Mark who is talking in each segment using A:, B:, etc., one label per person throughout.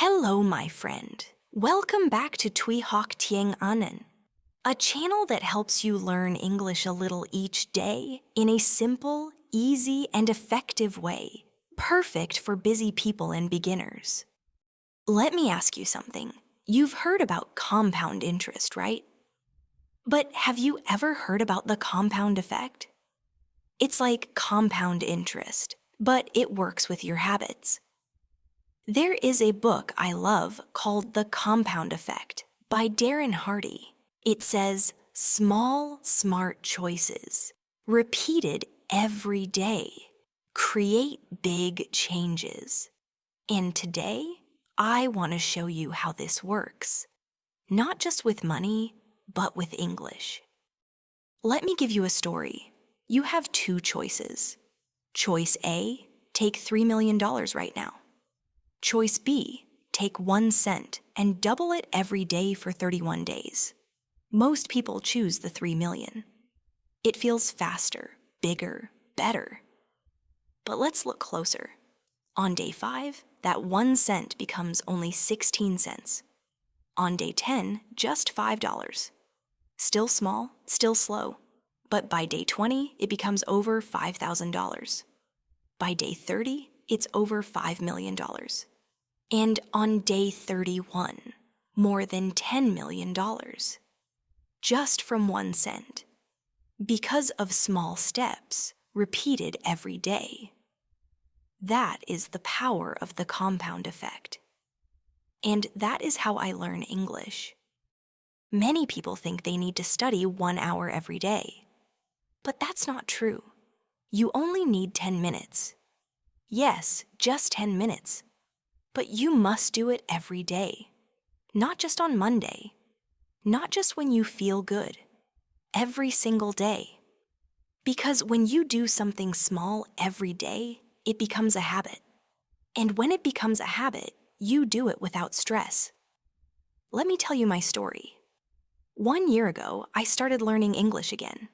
A: Hello, my friend. Welcome back to Tieng, a channel that helps you learn English a little each day in a simple, easy, and effective way, perfect for busy people and beginners. Let me ask you something. You've heard about compound interest, right? But have you ever heard about the compound effect? It's like compound interest, but it works with your habits. There is a book I love called The Compound Effect by Darren. It says, small, smart choices, repeated every day, create big changes. And today, I want to show you how this works, not just with money, but with English. Let me give you a story. You have two choices. Choice A, take $3 million right now. Choice B, take 1 cent and double it every day for 31 days. Most people choose the 3 million. It feels faster, bigger, better. But let's look closer. On day 5, that 1 cent becomes only 16 cents. On day 10, just $5. Still small, still slow. But by day 20, it becomes over $5,000. By day 30, it's over $5 million. And on day 31, more than $10 million. Just from 1 cent. Because of small steps, repeated every day. That is the power of the compound effect. And that is how I learn English. Many people think they need to study 1 hour every day. But that's not true. You only need 10 minutes. Yes, just 10 minutes. But you must do it every day. Not just on Monday. Not just when you feel good. Every single day. Because when you do something small every day, it becomes a habit. And when it becomes a habit, you do it without stress. Let me tell you my story. 1 year ago, I started learning English again.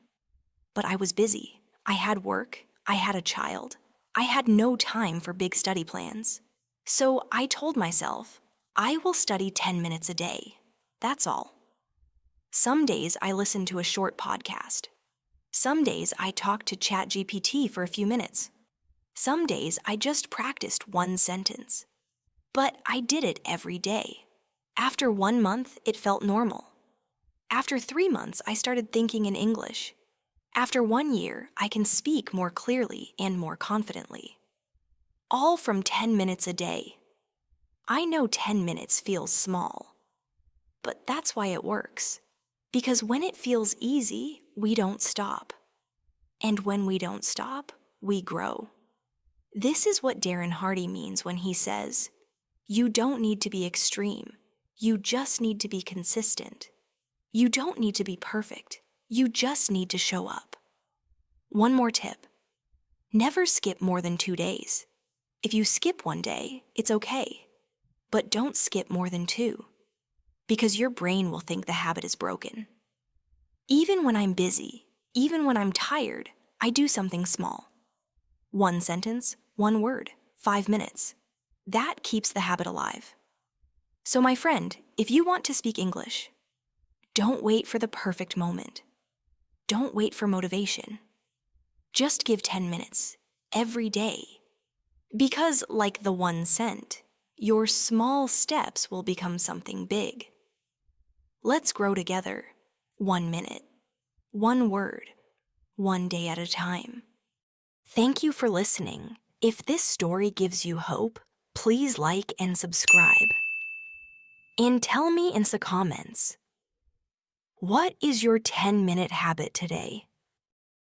A: But I was busy. I had work. I had a child. I had no time for big study plans. So I told myself, I will study 10 minutes a day. That's all. Some days I listen to a short podcast. Some days I talk to ChatGPT for a few minutes. Some days I just practiced 1 sentence. But I did it every day. After 1 month, it felt normal. After 3 months, I started thinking in English. After 1 year, I can speak more clearly and more confidently. All from 10 minutes a day. I know 10 minutes feels small. But that's why it works. Because when it feels easy, we don't stop. And when we don't stop, we grow. This is what Darren means when he says, you don't need to be extreme. You just need to be consistent. You don't need to be perfect. You just need to show up. One more tip. Never skip more than 2 days. If you skip 1 day, it's okay. But don't skip more than 2. Because your brain will think the habit is broken. Even when I'm busy, even when I'm tired, I do something small. 1 sentence, 1 word, 5 minutes. That keeps the habit alive. So my friend, if you want to speak English, don't wait for the perfect moment. Don't wait for motivation. Just give 10 minutes, every day. Because like the 1 cent, your small steps will become something big. Let's grow together, 1 minute, 1 word, 1 day at a time. Thank you for listening. If this story gives you hope, please like and subscribe. And tell me in the comments, what is your 10-minute habit today?